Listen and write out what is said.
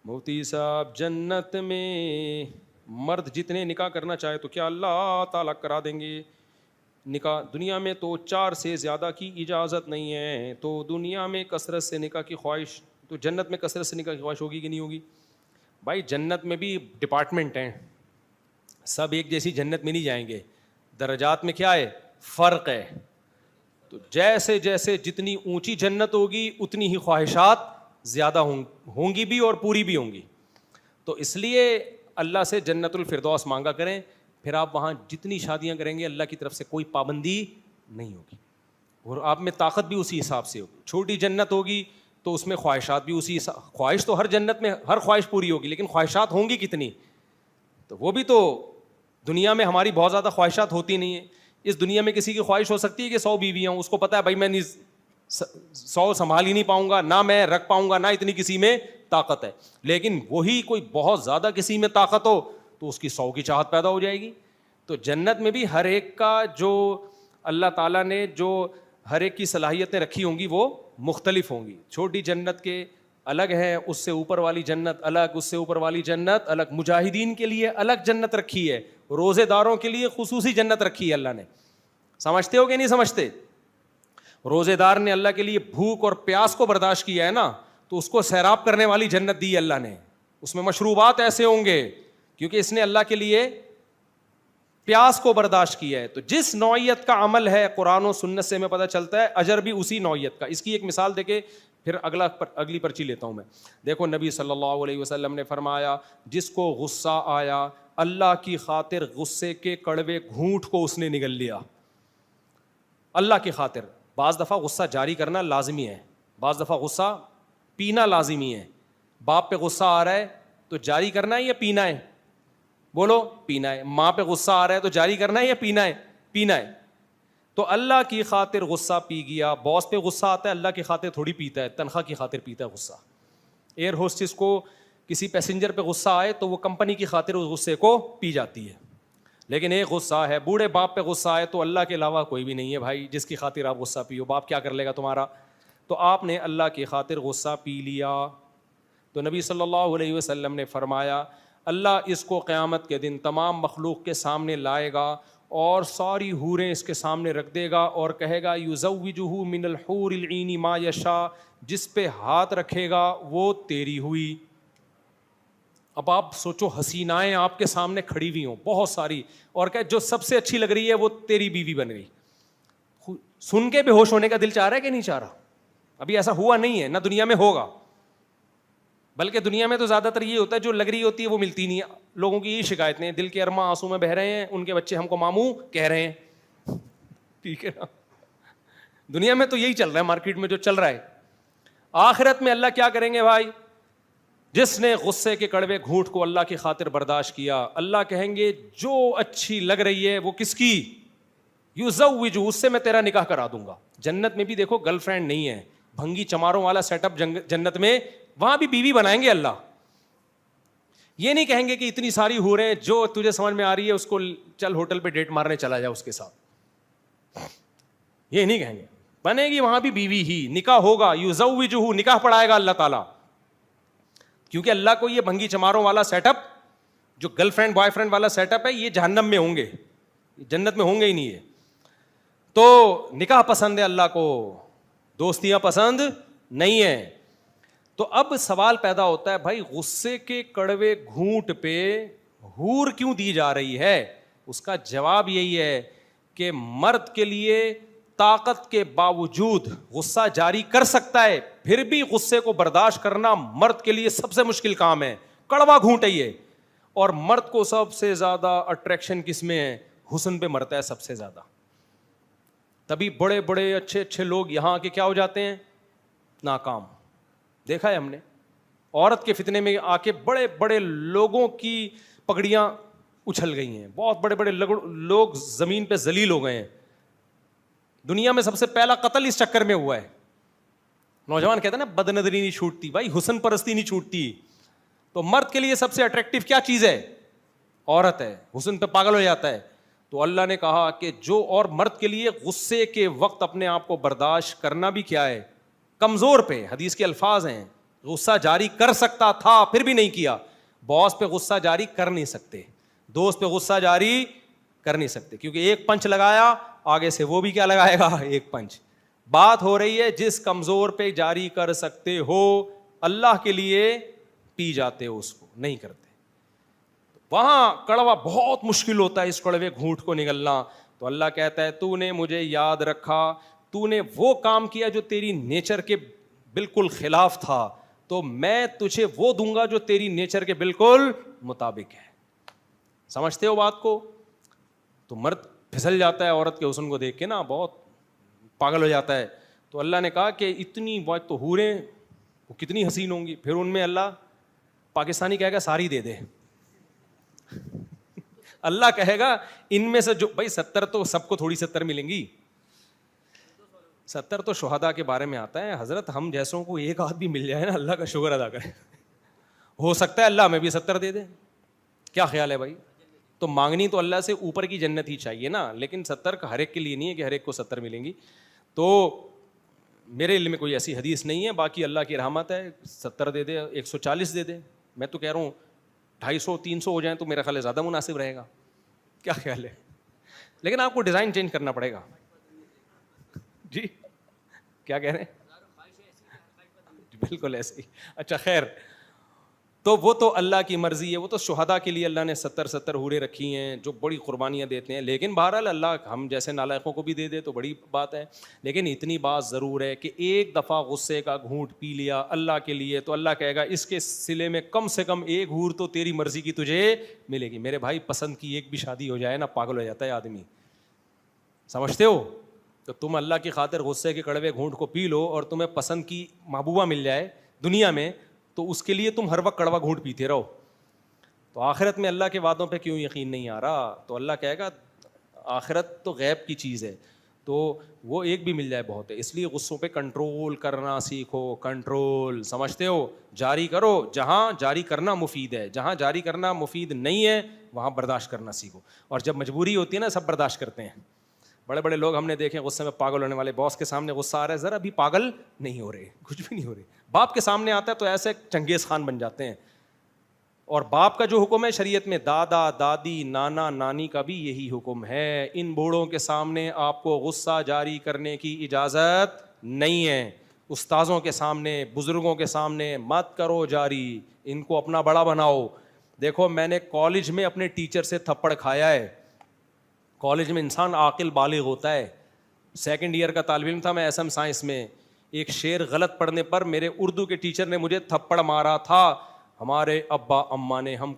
مفتی صاحب جنت میں مرد جتنے نکاح کرنا چاہے تو کیا اللہ تعالیٰ کرا دیں گے نکاح؟ دنیا میں تو 4 سے زیادہ کی اجازت نہیں ہے، تو دنیا میں کثرت سے نکاح کی خواہش، تو جنت میں کثرت سے نکاح کی خواہش ہوگی کہ نہیں ہوگی؟ بھائی جنت میں بھی ڈپارٹمنٹ ہیں، سب ایک جیسی جنت میں نہیں جائیں گے، درجات میں کیا ہے، فرق ہے. تو جیسے جیسے جتنی اونچی جنت ہوگی اتنی ہی خواہشات زیادہ ہوں گی بھی اور پوری بھی ہوں گی. تو اس لیے اللہ سے جنت الفردوس مانگا کریں، پھر آپ وہاں جتنی شادیاں کریں گے اللہ کی طرف سے کوئی پابندی نہیں ہوگی، اور آپ میں طاقت بھی اسی حساب سے ہوگی. چھوٹی جنت ہوگی تو اس میں خواہشات بھی اسی حساب، خواہش تو ہر جنت میں ہر خواہش پوری ہوگی، لیکن خواہشات ہوں گی کتنی؟ تو وہ بھی تو دنیا میں ہماری بہت زیادہ خواہشات ہوتی نہیں ہیں. اس دنیا میں کسی کی خواہش ہو سکتی ہے کہ 100 بیویاں ہوں، اس کو پتا ہے بھائی میں 100 سنبھال ہی نہیں پاؤں گا، نہ میں رکھ پاؤں گا، نہ اتنی کسی میں طاقت ہے. لیکن وہی کوئی بہت زیادہ کسی میں طاقت ہو تو اس کی 100 کی چاہت پیدا ہو جائے گی. تو جنت میں بھی ہر ایک کا جو اللہ تعالیٰ نے جو ہر ایک کی صلاحیتیں رکھی ہوں گی وہ مختلف ہوں گی. چھوٹی جنت کے الگ ہے، اس سے اوپر والی جنت الگ، اس سے اوپر والی جنت الگ. مجاہدین کے لیے الگ جنت رکھی ہے، روزے داروں کے لیے خصوصی جنت رکھی ہے اللہ نے. سمجھتے ہو کہ نہیں سمجھتے؟ روزے دار نے اللہ کے لیے بھوک اور پیاس کو برداشت کیا ہے نا، تو اس کو سیراب کرنے والی جنت دی اللہ نے. اس میں مشروبات ایسے ہوں گے کیونکہ اس نے اللہ کے لیے پیاس کو برداشت کیا ہے. تو جس نوعیت کا عمل ہے قرآن و سنت سے ہمیں پتہ چلتا ہے اجر بھی اسی نوعیت کا. اس کی ایک مثال دے کے پھر اگلی پرچی لیتا ہوں میں. دیکھو نبی صلی اللہ علیہ وسلم نے فرمایا جس کو غصہ آیا اللہ کی خاطر غصے کے کڑوے گھونٹ کو اس نے نگل لیا. اللہ کی خاطر. بعض دفعہ غصہ جاری کرنا لازمی ہے، بعض دفعہ غصہ پینا لازمی ہے. باپ پہ غصہ آ رہا ہے تو جاری کرنا ہے یا پینا ہے؟ بولو پینا ہے. ماں پہ غصہ آ رہا ہے تو جاری کرنا ہے یا پینا ہے؟ پینا ہے. تو اللہ کی خاطر غصہ پی گیا. باس پہ غصہ آتا ہے اللہ کی خاطر تھوڑی پیتا ہے، تنخواہ کی خاطر پیتا ہے غصہ. ایئر ہوسٹس کو کسی پیسنجر پہ غصہ آئے تو وہ کمپنی کی خاطر اس غصے کو پی جاتی ہے. لیکن ایک غصہ ہے بوڑھے باپ پہ غصہ آئے تو اللہ کے علاوہ کوئی بھی نہیں ہے بھائی جس کی خاطر آپ غصہ پیو. باپ کیا کر لے گا تمہارا؟ تو آپ نے اللہ کی خاطر غصہ پی لیا. تو نبی صلی اللہ علیہ وسلم نے فرمایا اللہ اس کو قیامت کے دن تمام مخلوق کے سامنے لائے گا اور ساری حوریں اس کے سامنے رکھ دے گا اور کہے گا یزوجہ من الحور العین ما یشاء، جس پہ ہاتھ رکھے گا وہ تیری ہوئی. اب آپ سوچو حسینائیں آپ کے سامنے کھڑی ہوئی ہوں بہت ساری اور کہ جو سب سے اچھی لگ رہی ہے وہ تیری بیوی بن گئی. سن کے بے ہوش ہونے کا دل چاہ رہا ہے کہ نہیں چاہ رہا؟ ابھی ایسا ہوا نہیں ہے، نہ دنیا میں ہوگا. بلکہ دنیا میں تو زیادہ تر یہ ہوتا ہے جو لگ رہی ہوتی ہے وہ ملتی نہیں ہے. لوگوں کی یہ شکایتیں، دل کے ارماں آنسو میں بہہ رہے ہیں، ان کے بچے ہم کو ماموں کہہ رہے ہیں. ٹھیک ہے نا؟ دنیا میں تو یہی چل رہا ہے، مارکیٹ میں جو چل رہا ہے. آخرت میں اللہ کیا کریں گے بھائی؟ جس نے غصے کے کڑوے گھونٹ کو اللہ کی خاطر برداشت کیا، اللہ کہیں گے جو اچھی لگ رہی ہے وہ کس کی؟ یزوجہ، اس سے میں تیرا نکاح کرا دوں گا. جنت میں بھی دیکھو گرل فرینڈ نہیں ہے، بھنگی چماروں والا سیٹ اپ جنت میں، وہاں بھی بیوی بنائیں گے اللہ. یہ نہیں کہیں گے کہ اتنی ساری حوریں جو تجھے سمجھ میں آ رہی ہے اس کو چل ہوٹل پہ ڈیٹ مارنے چلا جا اس کے ساتھ. یہ نہیں کہیں گے، بنے گی وہاں بھی بیوی ہی. نکاح ہوگا، یزوجہ، نکاح پڑھائے گا اللہ تعالیٰ. کیونکہ اللہ کو یہ بھنگی چماروں والا سیٹ اپ، جو گرل فرینڈ بوائے فرینڈ والا سیٹ اپ ہے، یہ جہنم میں ہوں گے، جنت میں ہوں گے ہی نہیں ہے. تو نکاح پسند ہے اللہ کو، دوستیاں پسند نہیں ہے. تو اب سوال پیدا ہوتا ہے بھائی غصے کے کڑوے گھونٹ پہ حور کیوں دی جا رہی ہے؟ اس کا جواب یہی ہے کہ مرد کے لیے طاقت کے باوجود غصہ جاری کر سکتا ہے، پھر بھی غصے کو برداشت کرنا مرد کے لیے سب سے مشکل کام ہے. کڑوا گھونٹ ہے یہ. اور مرد کو سب سے زیادہ اٹریکشن کس میں ہے؟ حسن پہ مرتا ہے سب سے زیادہ. تبھی بڑے بڑے اچھے اچھے لوگ یہاں کے کیا ہو جاتے ہیں؟ ناکام. دیکھا ہے ہم نے، عورت کے فتنے میں آ کے بڑے بڑے لوگوں کی پگڑیاں اچھل گئی ہیں، بہت بڑے بڑے لوگ زمین پہ ذلیل ہو گئے ہیں. دنیا میں سب سے پہلا قتل اس چکر میں ہوا ہے. نوجوان کہتے ہیں نا بد نظری نہیں چھوٹتی، بھائی حسن پرستی نہیں چھوٹتی. تو مرد کے لیے سب سے اٹریکٹیو کیا چیز ہے؟ عورت ہے. حسن پہ پاگل ہو جاتا ہے. تو اللہ نے کہا کہ جو، اور مرد کے لیے غصے کے وقت اپنے آپ کو برداشت کرنا بھی کیا ہے؟ کمزور پہ. حدیث کے الفاظ ہیں غصہ جاری کر سکتا تھا پھر بھی نہیں کیا. باس پہ غصہ جاری کر نہیں سکتے, دوست پہ غصہ جاری کر نہیں سکتے, کیونکہ ایک پنچ لگایا آگے سے وہ بھی کیا لگائے گا, ایک پنچ. بات ہو رہی ہے جس کمزور پہ جاری کر سکتے ہو, اللہ کے لیے پی جاتے ہو, اس کو نہیں کرتے. وہاں کڑوا بہت مشکل ہوتا ہے, اس کڑوے گھونٹ کو نگلنا. تو اللہ کہتا ہے تو نے مجھے یاد رکھا, تو نے وہ کام کیا جو تیری نیچر کے بالکل خلاف تھا, تو میں تجھے وہ دوں گا جو تیری نیچر کے بالکل مطابق ہے. سمجھتے ہو بات کو؟ تو مرد پھسل جاتا ہے عورت کے حسن کو دیکھ کے نا, بہت پاگل ہو جاتا ہے. تو اللہ نے کہا کہ اتنی بات تو حوریں وہ کتنی حسین ہوں گی, پھر ان میں اللہ پاکستانی کہے گا ساری دے دے. اللہ کہے گا ان میں سے جو, بھائی 70 تو سب کو تھوڑی 70 ملیں گی, 70 تو شہداء کے بارے میں آتا ہے. حضرت ہم جیسوں کو ایک آدھ بھی مل جائے نا, اللہ کا شکر ادا کرے. ہو سکتا ہے اللہ ہمیں بھی 70 دے دے. کیا خیال ہے بھائی؟ تو مانگنی تو اللہ سے اوپر کی جنت ہی چاہیے نا, لیکن 70 کا ہر ایک کے لیے نہیں ہے کہ ہر ایک کو 70 ملیں گی. تو میرے علم میں کوئی ایسی حدیث نہیں ہے, باقی اللہ کی رحمت ہے, 70 دے دے, 140 دے دے. میں تو کہہ رہا ہوں 250 300 ہو جائیں تو میرا خیال ہے زیادہ مناسب رہے گا. کیا خیال ہے؟ لیکن آپ کو ڈیزائن چینج کرنا پڑے گا. جی کیا کہہ رہے ہیں؟ بالکل ایسے ہی. اچھا خیر, تو وہ تو اللہ کی مرضی ہے, وہ تو شہداء کے لیے اللہ نے 70 حوریں رکھی ہیں جو بڑی قربانیاں دیتے ہیں. لیکن بہرحال اللہ ہم جیسے نالائقوں کو بھی دے دے تو بڑی بات ہے. لیکن اتنی بات ضرور ہے کہ ایک دفعہ غصے کا گھونٹ پی لیا اللہ کے لیے تو اللہ کہے گا اس کے سلے میں کم سے کم ایک حور تو تیری مرضی کی تجھے ملے گی. میرے بھائی پسند کی ایک بھی شادی ہو جائے نا, پاگل ہو جاتا ہے آدمی. سمجھتے ہو؟ تو تم اللہ کی خاطر غصے کے کڑوے گھونٹ کو پی لو اور تمہیں پسند کی محبوبہ مل جائے دنیا میں, تو اس کے لیے تم ہر وقت کڑوا گھونٹ پیتے رہو. تو آخرت میں اللہ کے وعدوں پہ کیوں یقین نہیں آ رہا؟ تو اللہ کہے گا آخرت تو غیب کی چیز ہے, تو وہ ایک بھی مل جائے بہت ہے. اس لیے غصوں پہ کنٹرول کرنا سیکھو. کنٹرول سمجھتے ہو؟ جاری کرو جہاں جاری کرنا مفید ہے, جہاں جاری کرنا مفید نہیں ہے وہاں برداشت کرنا سیکھو. اور جب مجبوری ہوتی ہے نا سب برداشت کرتے ہیں. بڑے بڑے لوگ ہم نے دیکھے غصے میں پاگل ہونے والے. باس کے سامنے غصہ آ رہا ہے, ذرا بھی پاگل نہیں ہو رہے, کچھ بھی نہیں ہو رہے. باپ کے سامنے آتا ہے تو ایسے چنگیز خان بن جاتے ہیں. اور باپ کا جو حکم ہے شریعت میں, دادا دادی نانا نانی کا بھی یہی حکم ہے. ان بوڑھوں کے سامنے آپ کو غصہ جاری کرنے کی اجازت نہیں ہے. استاذوں کے سامنے, بزرگوں کے سامنے مت کرو جاری, ان کو اپنا بڑا بناؤ. دیکھو میں نے کالج میں اپنے ٹیچر سے تھپڑ کھایا ہے. کالج میں انسان عاقل بالغ ہوتا ہے. 2nd ایئر کا طالب علم تھا میں ایس ایم سائنس میں. ایک شعر غلط پڑھنے پر میرے اردو کے ٹیچر نے مجھے تھپڑ مارا تھا. ہمارے ابا اماں نے ہم